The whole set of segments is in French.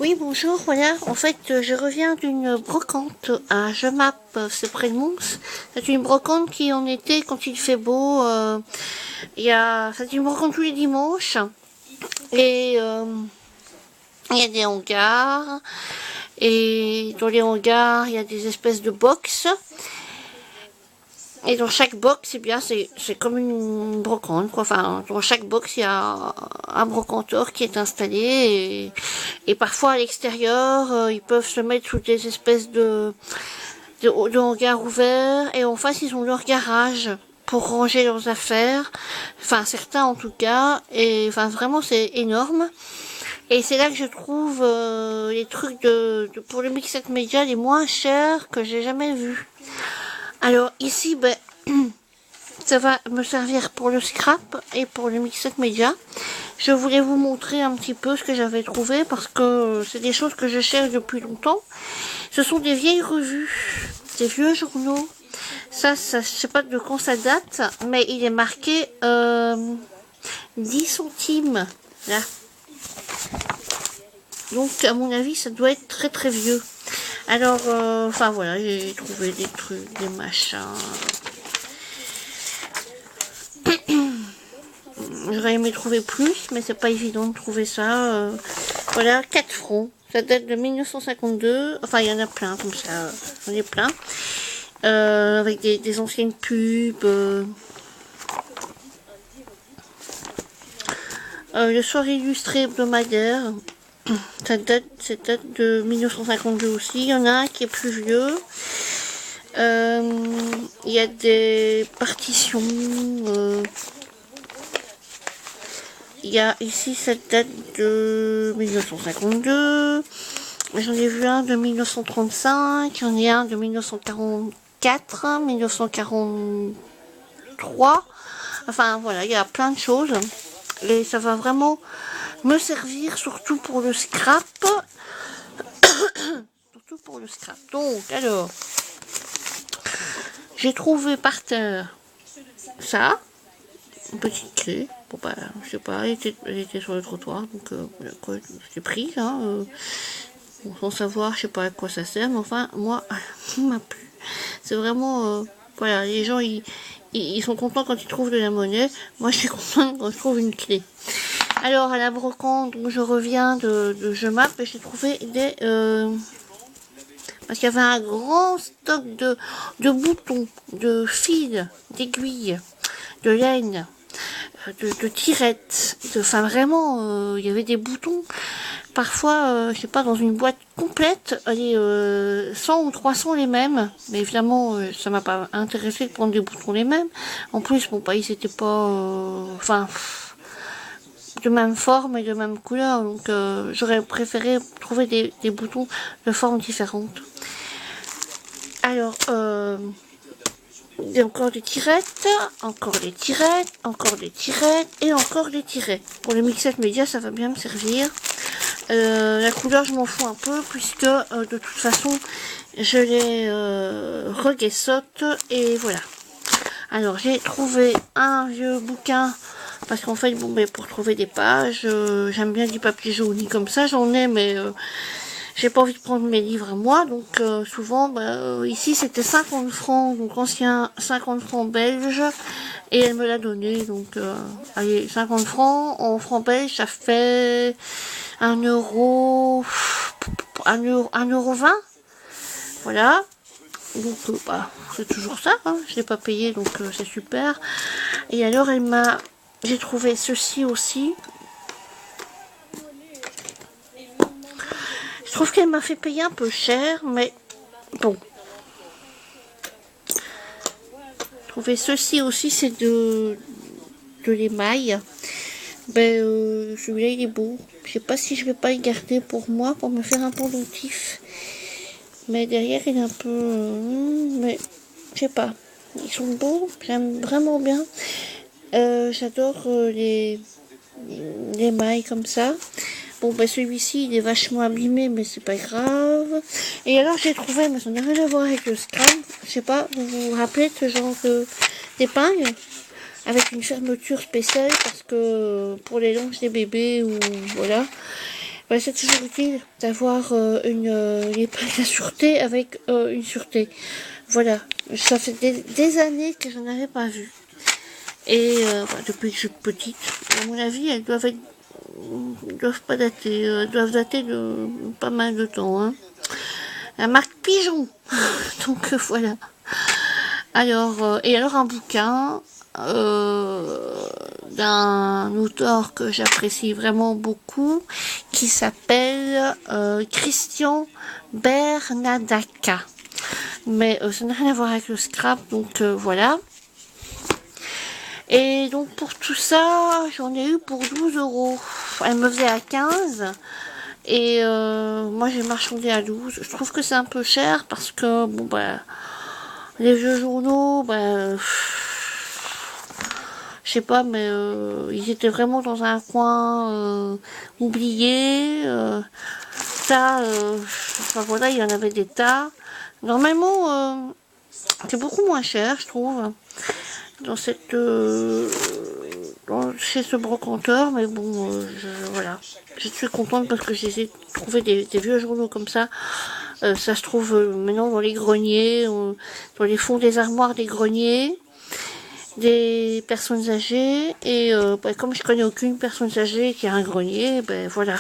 Oui, bonjour, voilà, en fait, je reviens d'une brocante à Jemappes, c'est près de Mons. C'est une brocante qui en été, quand il fait beau, c'est une brocante tous les dimanches, et il y a des hangars, et dans les hangars, il y a des espèces de box. Et dans chaque box, eh bien, c'est comme une brocante, quoi. Enfin, dans chaque box, il y a un brocanteur qui est installé et parfois à l'extérieur, ils peuvent se mettre sous des espèces de hangars ouverts et en face, ils ont leur garage pour ranger leurs affaires. Enfin, certains en tout cas. Et enfin, vraiment, c'est énorme. Et c'est là que je trouve les trucs pour le Mixed Media les moins chers que j'ai jamais vus. Alors ici, ben, ça va me servir pour le scrap et pour le Mixed Media. Je voulais vous montrer un petit peu ce que j'avais trouvé parce que c'est des choses que je cherche depuis longtemps. Ce sont des vieilles revues, des vieux journaux. Ça je sais pas de quand ça date, mais il est marqué 10 centimes. Là. Donc à mon avis, ça doit être très très vieux. Alors, enfin voilà, j'ai trouvé des trucs, des machins. J'aurais aimé trouver plus, mais c'est pas évident de trouver ça. Voilà, 4 francs. Ça date de 1952. Enfin, il y en a plein comme ça. J'en ai plein. Avec des anciennes pubs. Le soir illustré hebdomadaire. Ça date de 1952 aussi. Il y en a un qui est plus vieux. Il y a des partitions. Il y a ici, cette date de 1952. J'en ai vu un de 1935. J'en ai un de 1944, 1943. Enfin, voilà, il y a plein de choses. Et ça va vraiment me servir, surtout pour le scrap. Surtout pour le scrap. Donc, alors, j'ai trouvé par terre ça. Une petite clé. Bon bah, je sais pas, elle était sur le trottoir, donc voilà quoi, j'ai pris, hein, bon, sans savoir, je sais pas à quoi ça sert, mais enfin, moi, ça m'a plu. C'est vraiment, voilà, les gens, ils sont contents quand ils trouvent de la monnaie. Moi, je suis contente quand je trouve une clé. Alors, à la brocante, où je reviens de Jemappes, et j'ai trouvé des... parce qu'il y avait un grand stock de boutons, de fils, d'aiguilles, de laine, de tirettes, enfin vraiment, il y avait des boutons. Parfois, je sais pas, dans une boîte complète, allez, 100 ou 300 les mêmes. Mais évidemment, ça m'a pas intéressé de prendre des boutons les mêmes. En plus, mon pays, c'était pas... enfin... de même forme et de même couleur. Donc, j'aurais préféré trouver des boutons de formes différentes. Alors, il y a encore des tirettes, encore des tirettes, encore des tirettes et encore des tirettes. Pour le Mixed Media, ça va bien me servir. La couleur, je m'en fous un peu puisque de toute façon, je les reguessote et voilà. Alors, j'ai trouvé un vieux bouquin parce qu'en fait, bon, ben, pour trouver des pages, j'aime bien du papier jauni comme ça, j'en ai, mais j'ai pas envie de prendre mes livres à moi, donc souvent, ici c'était 50 francs, donc ancien 50 francs belges, et elle me l'a donné, donc allez, 50 francs, en francs belges, ça fait 1 euro, 1,20 €, voilà, donc c'est toujours ça, hein, je l'ai pas payé, donc c'est super, et alors j'ai trouvé ceci aussi. Je trouve qu'elle m'a fait payer un peu cher, mais bon. Trouver ceci aussi, c'est de l'émail. Ben, celui-là, il est beau. Je sais pas si je vais pas le garder pour moi, pour me faire un pendentif. Mais derrière, il est un peu... mais, je sais pas. Ils sont beaux, j'aime vraiment bien. J'adore les mailles comme ça. Bon, ben celui-ci, il est vachement abîmé, mais c'est pas grave. Et alors, j'ai trouvé, mais ça n'a rien à voir avec le scram. Je sais pas, vous vous rappelez de ce genre d'épingle avec une fermeture spéciale parce que pour les longes des bébés ou voilà. Ouais, c'est toujours utile d'avoir une épingle à sûreté avec une sûreté. Voilà, ça fait des années que je n'avais pas vu. Et depuis que je suis petite, à mon avis, elles doivent pas dater, doivent dater de pas mal de temps. Hein. La marque Pigeon. Donc voilà. Alors, et alors un bouquin d'un auteur que j'apprécie vraiment beaucoup, qui s'appelle Christian Bernadaca. Mais ça n'a rien à voir avec le scrap, donc voilà. Et donc pour tout ça, j'en ai eu pour 12 euros. Elle me faisait à 15. Et moi j'ai marchandé à 12. Je trouve que c'est un peu cher parce que bon bah les vieux journaux, bah je sais pas, mais ils étaient vraiment dans un coin oublié. Enfin voilà, il y en avait des tas. Normalement, c'est beaucoup moins cher, je trouve, dans chez ce brocanteur, mais bon, voilà. Je suis contente parce que j'ai trouvé des vieux journaux comme ça. Ça se trouve maintenant dans les greniers, dans les fonds des armoires des greniers, des personnes âgées. Et comme je connais aucune personne âgée qui a un grenier, ben voilà,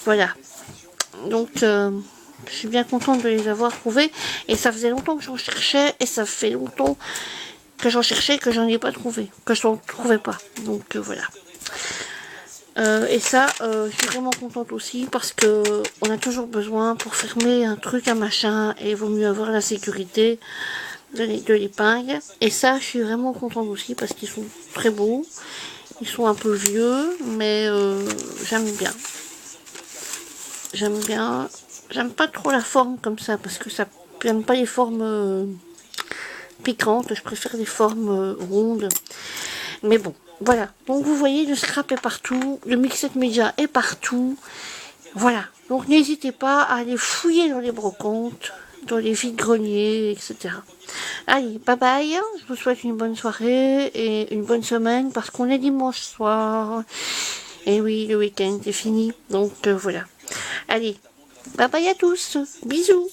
voilà. Donc, je suis bien contente de les avoir trouvés. Et ça faisait longtemps que j'en cherchais, et ça fait longtemps que j'en cherchais, que j'en ai pas trouvé, que je n'en trouvais pas. Donc voilà. Et ça, je suis vraiment contente aussi parce que on a toujours besoin pour fermer un truc, un machin, et il vaut mieux avoir la sécurité de l'épingle. Et ça, je suis vraiment contente aussi parce qu'ils sont très beaux. Ils sont un peu vieux, mais j'aime bien. J'aime bien. J'aime pas trop la forme comme ça parce que ça, j'aime pas les formes piquantes. Je préfère les formes rondes. Mais bon, voilà. Donc vous voyez, le scrap est partout, le Mixed Media est partout. Voilà. Donc n'hésitez pas à aller fouiller dans les brocantes, dans les vides-greniers, etc. Allez, bye bye. Je vous souhaite une bonne soirée et une bonne semaine parce qu'on est dimanche soir. Et oui, le week-end est fini. Donc voilà. Allez, bye bye à tous. Bisous.